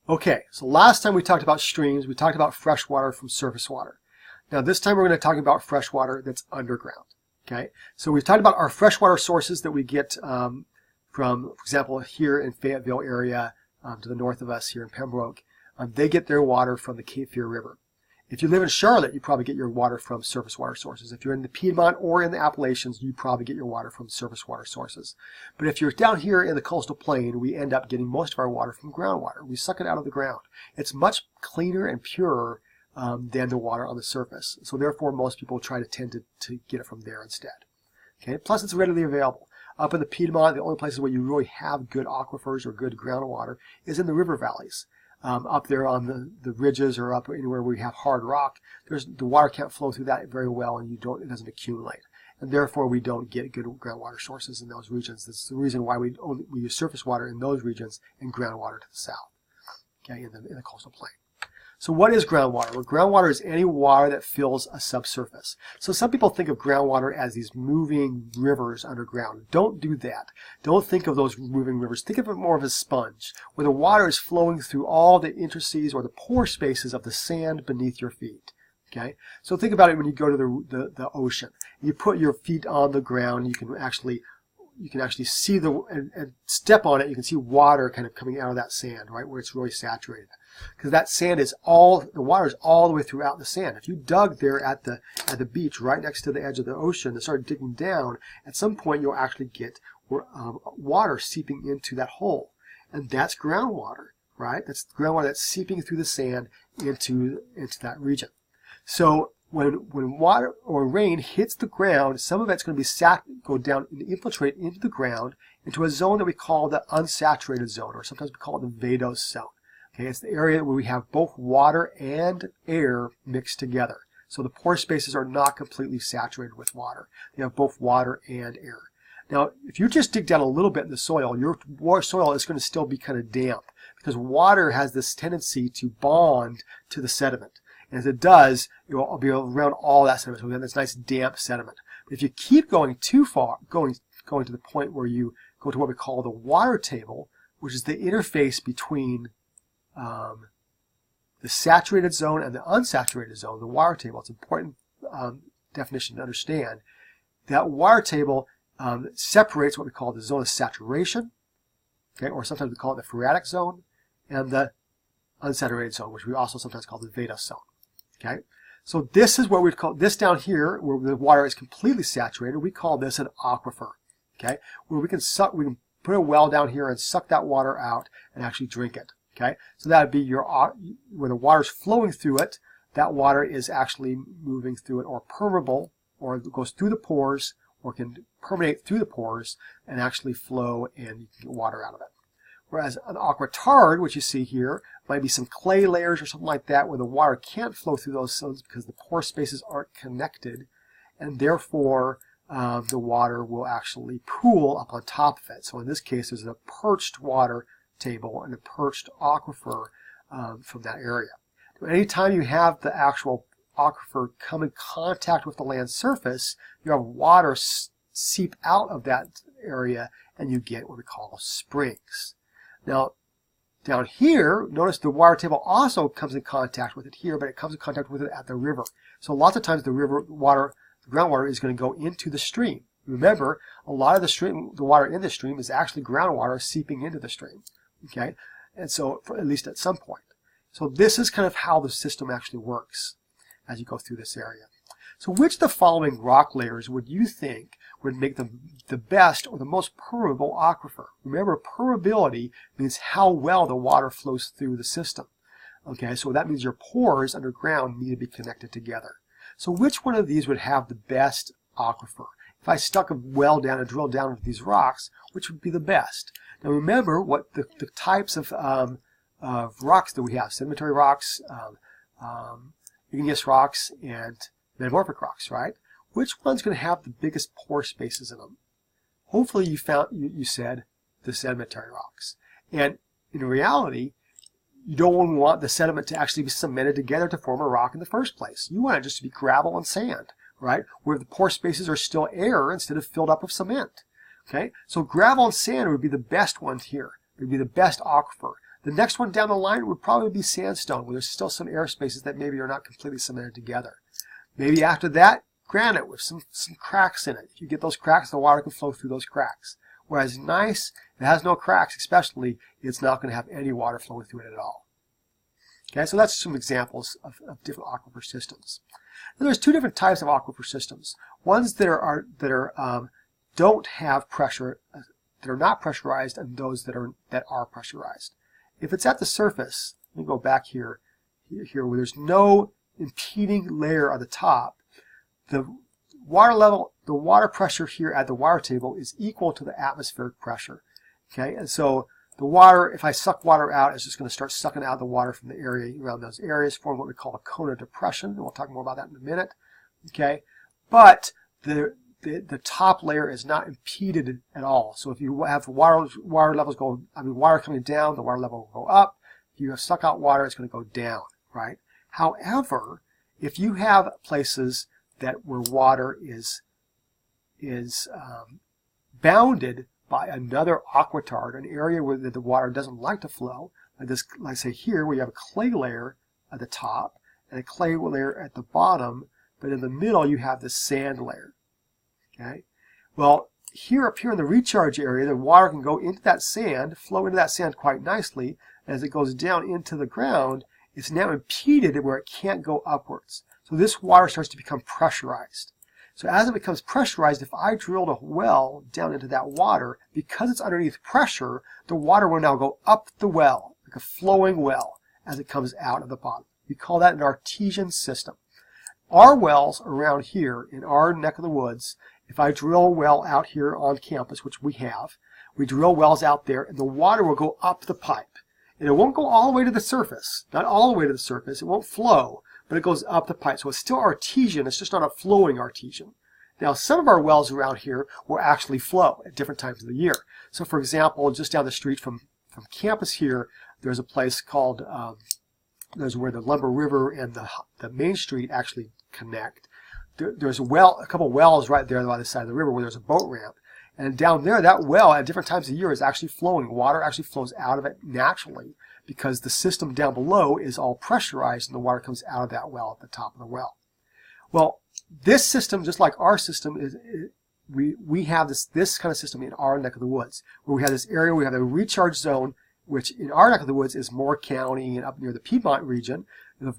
Okay, so last time we talked about streams, we talked about fresh water from surface water. Now this time we're going to talk about fresh water that's underground. Okay, so we've talked about our freshwater sources that we get from, for example, here in Fayetteville area to the north of us here in Pembroke. They get their water from the Cape Fear River. If you live in Charlotte, you probably get your water from surface water sources. If you're in the Piedmont or in the Appalachians, you probably get your water from surface water sources. But if you're down here in the coastal plain, we end up getting most of our water from groundwater. We suck it out of the ground. It's much cleaner and purer than the water on the surface. So therefore, most people tend to get it from there instead. Okay. Plus, it's readily available. Up in the Piedmont, the only places where you really have good aquifers or good groundwater is in the river valleys. Up there on the ridges or up anywhere where we have hard rock, the water can't flow through that very well, and it doesn't accumulate. And therefore, we don't get good groundwater sources in those regions. That's the reason why we use surface water in those regions and groundwater to the south, okay, in the coastal plain. So what is groundwater? Well, groundwater is any water that fills a subsurface. So some people think of groundwater as these moving rivers underground. Don't do that. Don't think of those moving rivers. Think of it more of a sponge, where the water is flowing through all the interstices or the pore spaces of the sand beneath your feet. Okay? So think about it when you go to the ocean. You put your feet on the ground, you can actually see and step on it. You can see water kind of coming out of that sand, right, where it's really saturated. Because that sand the water is all the way throughout the sand. If you dug there at the beach right next to the edge of the ocean and started digging down, at some point you'll actually get water seeping into that hole. And that's groundwater, right? That's groundwater that's seeping through the sand into that region. So when water or rain hits the ground, some of it's going to go down and infiltrate into the ground into a zone that we call the unsaturated zone, or sometimes we call it the vadose zone. Okay, it's the area where we have both water and air mixed together. So the pore spaces are not completely saturated with water. They have both water and air. Now, if you just dig down a little bit in the soil, your soil is going to still be kind of damp, because water has this tendency to bond to the sediment. And as it does, it will be around all that sediment. So we have this nice damp sediment. But if you keep going too far, going to the point where you go to what we call the water table, which is the interface between the saturated zone and the unsaturated zone, the water table. It's an important definition to understand. That water table separates what we call the zone of saturation, okay, or sometimes we call it the phreatic zone, and the unsaturated zone, which we also sometimes call the vadose zone. Okay, so this is what we call this down here, where the water is completely saturated. We call this an aquifer. Okay, where we can put a well down here and suck that water out and actually drink it. Okay, so that would be where the water is flowing through it. That water is actually moving through it, or permeable, or it goes through the pores, or can permeate through the pores and actually flow, and you can get water out of it. Whereas an aquitard, which you see here, might be some clay layers or something like that, where the water can't flow through those zones because the pore spaces aren't connected, and therefore the water will actually pool up on top of it. So in this case, there's a perched water table and a perched aquifer from that area. Anytime you have the actual aquifer come in contact with the land surface, you have water seep out of that area, and you get what we call springs. Now, down here, notice the water table also comes in contact with it here, but it comes in contact with it at the river. So lots of times the groundwater is going to go into the stream. Remember, a lot of the water in the stream is actually groundwater seeping into the stream. Okay, and so at least at some point. So this is kind of how the system actually works as you go through this area. So which of the following rock layers would you think would make the best or the most permeable aquifer? Remember, permeability means how well the water flows through the system. Okay, so that means your pores underground need to be connected together. So which one of these would have the best aquifer? If I stuck a well down and drilled down into these rocks, which would be the best? Now remember what the types of rocks that we have: sedimentary rocks, igneous rocks, and metamorphic rocks, right? Which one's going to have the biggest pore spaces in them? Hopefully you said the sedimentary rocks. And in reality, you don't want the sediment to actually be cemented together to form a rock in the first place. You want it just to be gravel and sand, right? Where the pore spaces are still air instead of filled up with cement. Okay, so gravel and sand would be the best ones here. It would be the best aquifer. The next one down the line would probably be sandstone, where there's still some air spaces that maybe are not completely cemented together. Maybe after that, granite with some cracks in it. If you get those cracks, the water can flow through those cracks. Whereas gneiss, if it has no cracks especially, it's not going to have any water flowing through it at all. Okay, so that's some examples of different aquifer systems. And there's two different types of aquifer systems. Ones that don't have pressure, that are not pressurized, and those that are pressurized. If it's at the surface, let me go back here where there's no impeding layer on the top, the water pressure here at the water table is equal to the atmospheric pressure. Okay, and so the water, if I suck water out, it's just going to start sucking out the water from the area around those areas, form what we call a cone of depression, and we'll talk more about that in a minute. Okay, but the top layer is not impeded at all. So if you have water coming down, the water level will go up. If you have suck out water, it's going to go down, right? However, if you have places where water is bounded by another aquitard, an area where the water doesn't like to flow, like say here, where you have a clay layer at the top and a clay layer at the bottom, but in the middle you have this sand layer. Okay, well, up here in the recharge area, the water can go into that sand, flow into that sand quite nicely. As it goes down into the ground, it's now impeded where it can't go upwards. So this water starts to become pressurized. So as it becomes pressurized, if I drilled a well down into that water, because it's underneath pressure, the water will now go up the well, like a flowing well, as it comes out of the bottom. We call that an Artesian system. Our wells around here in our neck of the woods, if I drill a well out here on campus, which we have, we drill wells out there, and the water will go up the pipe. And it won't go all the way to the surface, not all the way to the surface, it won't flow, but it goes up the pipe. So it's still artesian, it's just not a flowing artesian. Now, some of our wells around here will actually flow at different times of the year. So for example, just down the street from campus here, there's a place called, there's where the Lumber River and the main street actually connect. There's a couple wells right there by the side of the river where there's a boat ramp. And down there, that well at different times of the year is actually flowing. Water actually flows out of it naturally because the system down below is all pressurized and the water comes out of that well at the top of the well. Well, this system, just like our system, we have this kind of system in our neck of the woods, where we have this area, we have a recharge zone, which in our neck of the woods is Moore County and up near the Piedmont region. The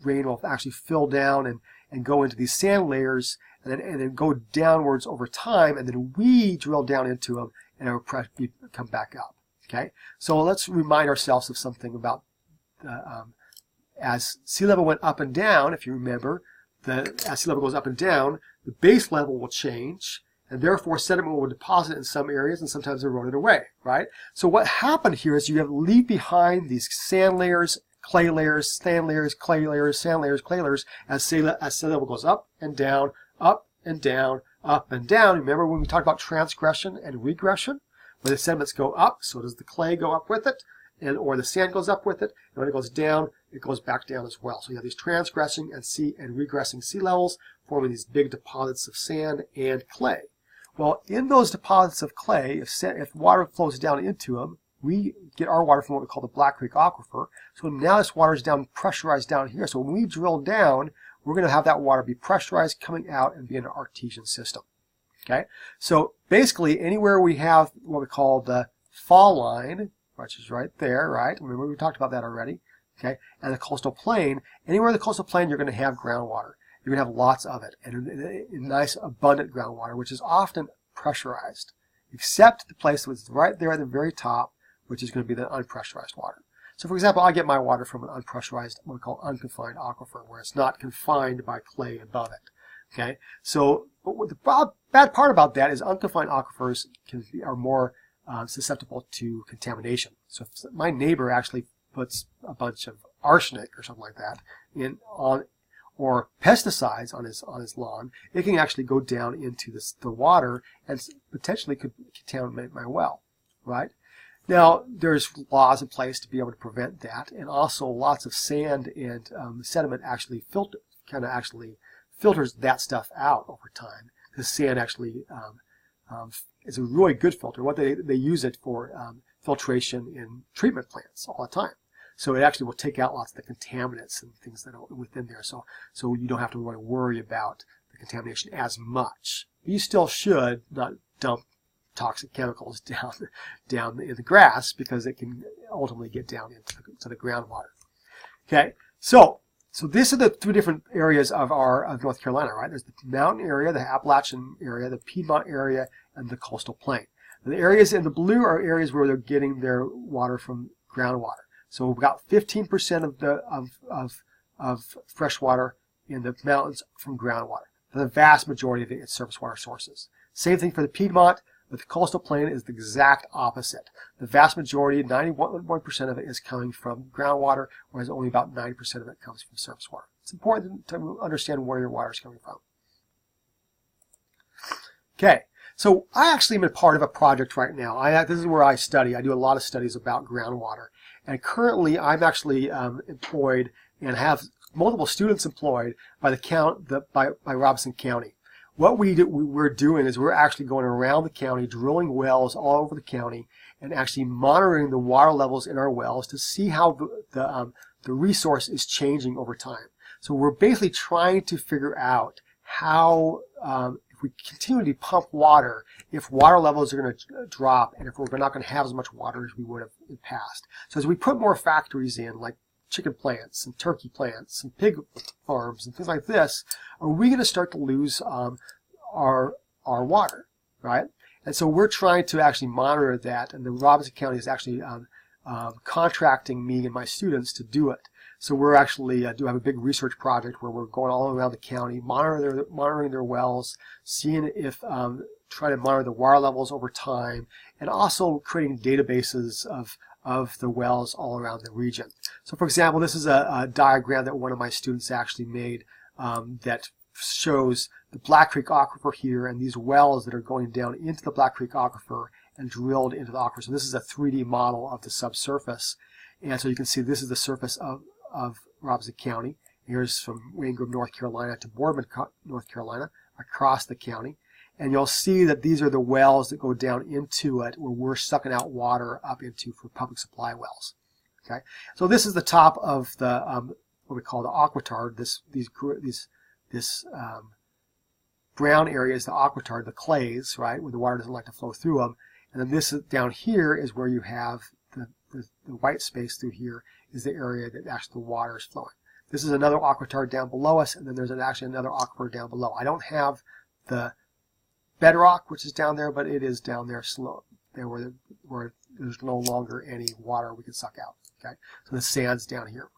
rain will actually fill down and go into these sand layers and then go downwards over time, and then we drill down into them and it will come back up. Okay, so let's remind ourselves of something about as sea level went up and down. If you remember, as sea level goes up and down, the base level will change, and therefore sediment will deposit in some areas and sometimes erode it away, right? So what happened here is you leave behind these sand layers, clay layers, sand layers, clay layers, sand layers, clay layers, as sea level goes up and down, up and down, up and down. Remember when we talked about transgression and regression? When the sediments go up, so does the clay go up with it, or the sand goes up with it, and when it goes down, it goes back down as well. So you have these transgressing and regressing sea levels forming these big deposits of sand and clay. Well, in those deposits of clay, if water flows down into them, we get our water from what we call the Black Creek Aquifer. So now this water is pressurized down here. So when we drill down, we're going to have that water be pressurized, coming out, and be an Artesian system. Okay, so basically anywhere we have what we call the fall line, which is right there, right? Remember we talked about that already. Okay, and the coastal plain. Anywhere in the coastal plain, you're going to have groundwater. You're going to have lots of it, and nice, abundant groundwater, which is often pressurized, except the place that's right there at the very top, which is going to be the unpressurized water. So, for example, I get my water from an unpressurized, what we call unconfined aquifer, where it's not confined by clay above it. Okay, so but the bad part about that is unconfined aquifers are more susceptible to contamination. So, if my neighbor actually puts a bunch of arsenic or something like that or pesticides on his lawn, it can actually go down into the water and potentially could contaminate my well, right? Now, there's laws in place to be able to prevent that, and also lots of sand and sediment actually filters that stuff out over time. The sand actually is a really good filter. What they use it for filtration in treatment plants all the time. So it actually will take out lots of the contaminants and things that are within there. So you don't have to really worry about the contamination as much. You still should not dump toxic chemicals down in the grass, because it can ultimately get down into the groundwater. Okay, so these are the three different areas of North Carolina, right? There's the mountain area, the Appalachian area, the Piedmont area, and the coastal plain. And the areas in the blue are areas where they're getting their water from groundwater. So we've got 15% of fresh water in the mountains from groundwater. The vast majority of it is surface water sources. Same thing for the Piedmont, but the coastal plain is the exact opposite. The vast majority, 91% of it, is coming from groundwater, whereas only about 90% of it comes from surface water. It's important to understand where your water is coming from. Okay, so I actually am a part of a project right now. This is where I study. I do a lot of studies about groundwater. And currently, I'm actually employed and have multiple students employed by by Robeson County. What we're doing is we're actually going around the county, drilling wells all over the county, and actually monitoring the water levels in our wells to see how the resource is changing over time. So we're basically trying to figure out how, if we continue to pump water, if water levels are going to drop, and if we're not going to have as much water as we would have in the past. So as we put more factories in, like chicken plants and turkey plants and pig farms and things like this, are we going to start to lose our water, right? And so we're trying to actually monitor that, and the Robeson County is actually contracting me and my students to do it. So we're actually do have a big research project where we're going all around the county, monitoring their wells, seeing if trying to monitor the water levels over time, and also creating databases of the wells all around the region. So for example, this is a diagram that one of my students actually made that shows the Black Creek Aquifer here and these wells that are going down into the Black Creek Aquifer and drilled into the aquifer. So this is a 3D model of the subsurface. And so you can see this is the surface of Robeson County. Here's from Wayne Grove, North Carolina to Boardman, North Carolina, across the county. And you'll see that these are the wells that go down into it, where we're sucking out water up into for public supply wells. Okay, so this is the top of the what we call the aquitard. This brown area is the aquitard, the clays, right, where the water doesn't like to flow through them. And then this down here is where you have the white space through here is the area that actually the water is flowing. This is another aquitard down below us, and then there's actually another aquifer down below. I don't have the bedrock, which is down there, but it is down there slow, there where there's no longer any water we can suck out. Okay, so the sand's down here.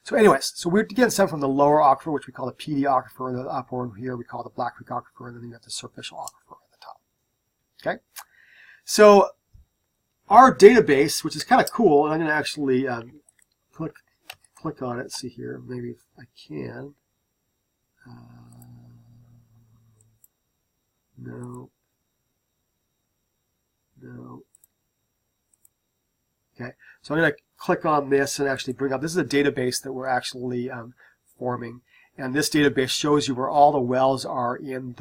So anyways, so we're getting some from the lower aquifer, which we call the PD aquifer, and the upper one here we call the Black Creek aquifer, and then you got the superficial aquifer at the top. Okay, so our database, which is kind of cool, and I'm going to actually click on it, see here, maybe if I can. No. Okay, so I'm going to click on this and actually bring up, this is a database that we're actually forming, and this database shows you where all the wells are in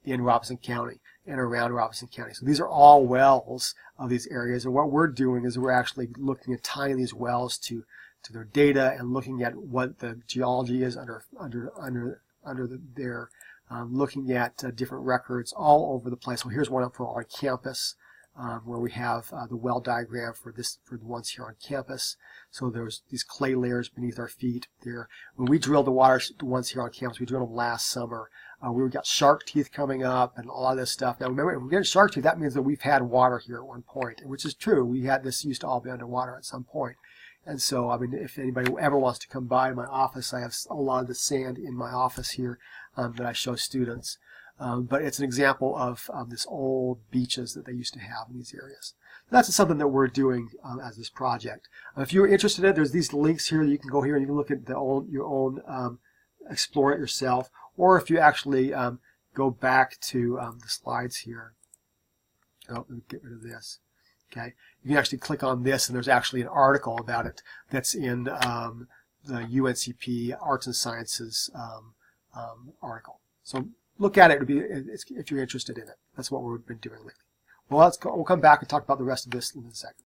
Robeson County and around Robeson County. So these are all wells of these areas, and what we're doing is we're actually looking at tying these wells to their data and looking at what the geology is under there. Looking at different records all over the place. So here's one up for our campus, where we have the well diagram for the ones here on campus. So there's these clay layers beneath our feet there. When we drilled the ones here on campus, we drilled them last summer. We've got shark teeth coming up and a lot of this stuff. Now remember, if we get shark teeth, that means that we've had water here at one point, which is true. This used to all be underwater at some point. And so, I mean, if anybody ever wants to come by my office, I have a lot of the sand in my office here that I show students. But it's an example of this old beaches that they used to have in these areas. That's something that we're doing as this project. If you're interested in it, there's these links here. You can go here and you can look at your own, explore it yourself. Or if you actually go back to the slides here. Oh, let me get rid of this. Okay, you can actually click on this, and there's actually an article about it that's in the UNCP Arts and Sciences article. So look at it if you're interested in it. That's what we've been doing lately. Well, we'll come back and talk about the rest of this in a second.